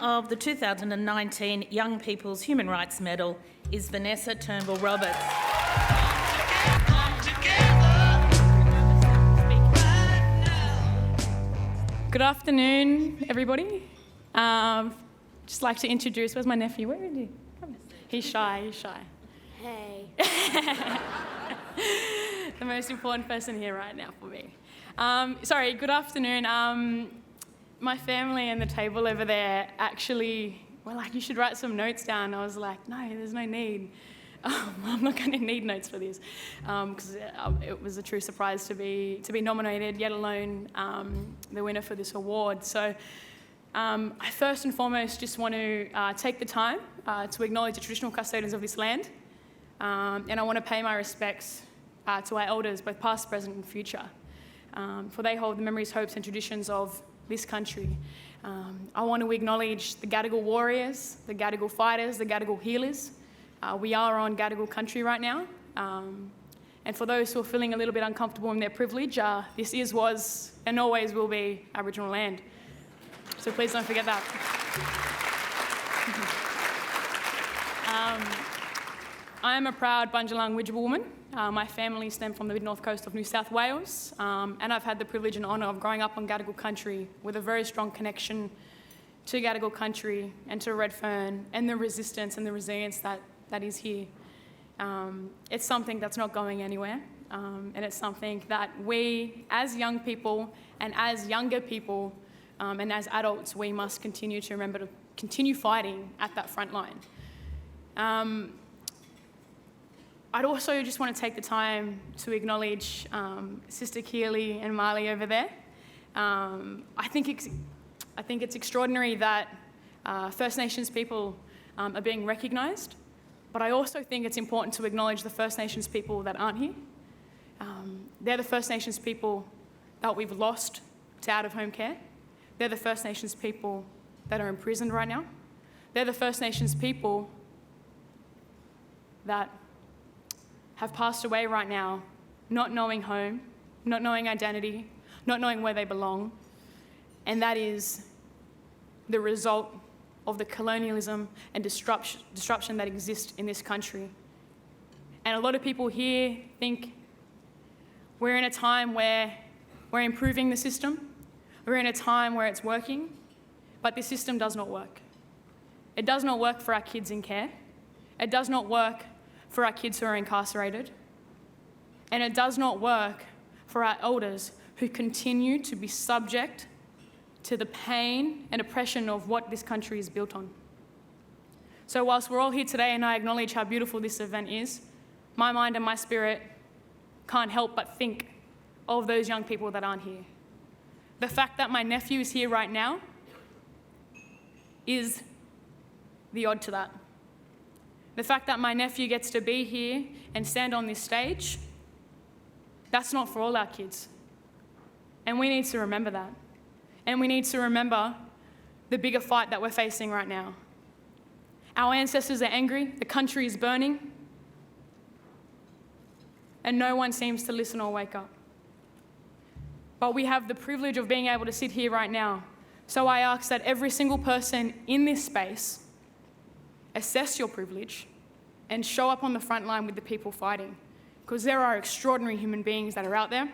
of the 2019 Young People's Human Rights Medal is Vanessa Turnbull-Roberts. Good afternoon, everybody. Just like to introduce, where's my nephew? Where is he? Come. He's shy. Hey. The most important person here right now for me. Good afternoon. My family and the table over there actually were like, you should write some notes down. I was like, no, there's no need. I'm not going to need notes for this because it was a true surprise to be nominated, yet alone the winner for this award. So I first and foremost just want to take the time to acknowledge the traditional custodians of this land, and I want to pay my respects to our elders, both past, present and future, for they hold the memories, hopes and traditions of this country. I want to acknowledge the Gadigal warriors, the Gadigal fighters, the Gadigal healers. We are on Gadigal country right now. And for those who are feeling a little bit uncomfortable in their privilege, this was, and always will be Aboriginal land. So please don't forget that. I am a proud Bundjalung Widjabul woman. My family stem from the mid-north coast of New South Wales, and I've had the privilege and honour of growing up on Gadigal country with a very strong connection to Gadigal country and to Redfern and the resistance and the resilience that is here. It's something that's not going anywhere, and it's something that we, as young people and as younger people and as adults, we must continue to remember to continue fighting at that front line. I'd also just want to take the time to acknowledge Sister Keely and Marley over there. I think it's extraordinary that First Nations people are being recognised, but I also think it's important to acknowledge the First Nations people that aren't here. They're the First Nations people that we've lost to out-of-home care. They're the First Nations people that are imprisoned right now. They're the First Nations people that have passed away right now, not knowing home, not knowing identity, not knowing where they belong. And that is the result of the colonialism and disruption that exists in this country. And a lot of people here think we're in a time where we're improving the system, we're in a time where it's working, but this system does not work. It does not work for our kids in care. It does not work for our kids who are incarcerated. And it does not work for our elders who continue to be subject to the pain and oppression of what this country is built on. So whilst we're all here today and I acknowledge how beautiful this event is, my mind and my spirit can't help but think of those young people that aren't here. The fact that my nephew is here right now is the odd to that. The fact that my nephew gets to be here and stand on this stage, that's not for all our kids. And we need to remember that. And we need to remember the bigger fight that we're facing right now. Our ancestors are angry, the country is burning, and no one seems to listen or wake up. But we have the privilege of being able to sit here right now. So I ask that every single person in this space assess your privilege and show up on the front line with the people fighting, because there are extraordinary human beings that are out there.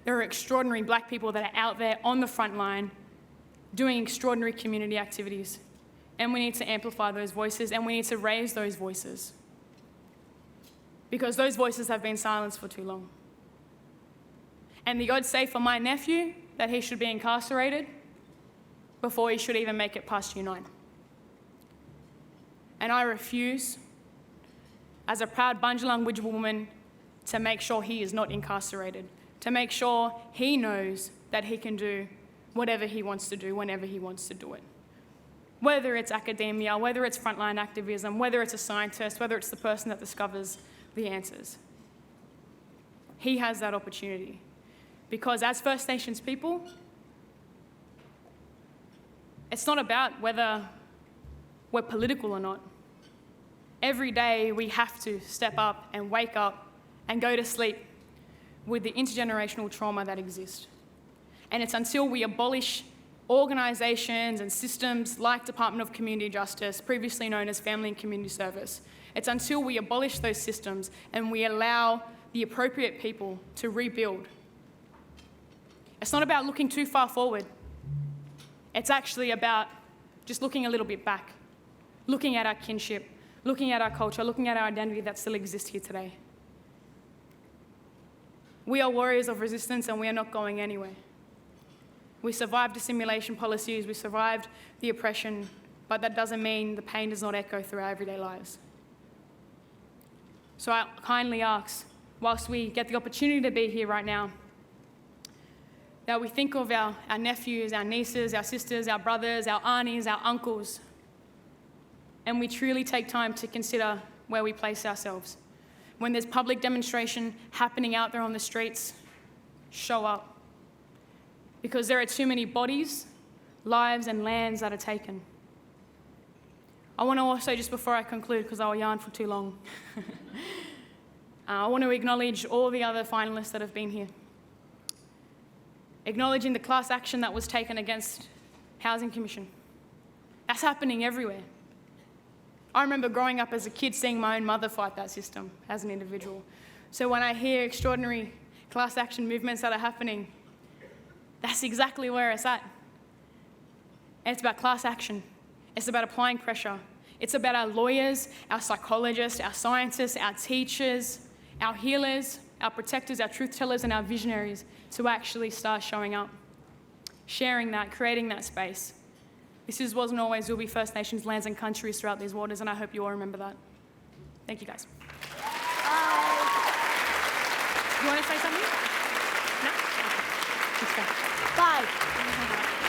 There are extraordinary black people that are out there on the front line doing extraordinary community activities. And we need to amplify those voices and we need to raise those voices, because those voices have been silenced for too long. And the odds say for my nephew that he should be incarcerated before he should even make it past U9. And I refuse, as a proud Bundjalung Widjabul woman, to make sure he is not incarcerated, to make sure he knows that he can do whatever he wants to do whenever he wants to do it. Whether it's academia, whether it's frontline activism, whether it's a scientist, whether it's the person that discovers the answers. He has that opportunity. Because as First Nations people, it's not about whether we're political or not. Every day we have to step up and wake up and go to sleep with the intergenerational trauma that exists. And it's until we abolish organisations and systems like Department of Community Justice, previously known as Family and Community Service. It's until we abolish those systems and we allow the appropriate people to rebuild. It's not about looking too far forward. It's actually about just looking a little bit back, looking at our kinship, looking at our culture, looking at our identity that still exists here today. We are warriors of resistance and we are not going anywhere. We survived assimilation policies, we survived the oppression, but that doesn't mean the pain does not echo through our everyday lives. So I kindly ask, whilst we get the opportunity to be here right now, that we think of our nephews, our nieces, our sisters, our brothers, our aunties, our uncles, and we truly take time to consider where we place ourselves. When there's public demonstration happening out there on the streets, show up. Because there are too many bodies, lives, and lands that are taken. I want to also, just before I conclude, because I'll yarn for too long, I want to acknowledge all the other finalists that have been here. Acknowledging the class action that was taken against Housing Commission. That's happening everywhere. I remember growing up as a kid seeing my own mother fight that system as an individual. So when I hear extraordinary class action movements that are happening, that's exactly where it's at. And it's about class action. It's about applying pressure. It's about our lawyers, our psychologists, our scientists, our teachers, our healers, our protectors, our truth tellers, and our visionaries to actually start showing up, sharing that, creating that space. This wasn't always will be First Nations lands and countries throughout these waters, and I hope you all remember that. Thank you, guys. You want to say something? No? Okay. Let's go. Bye.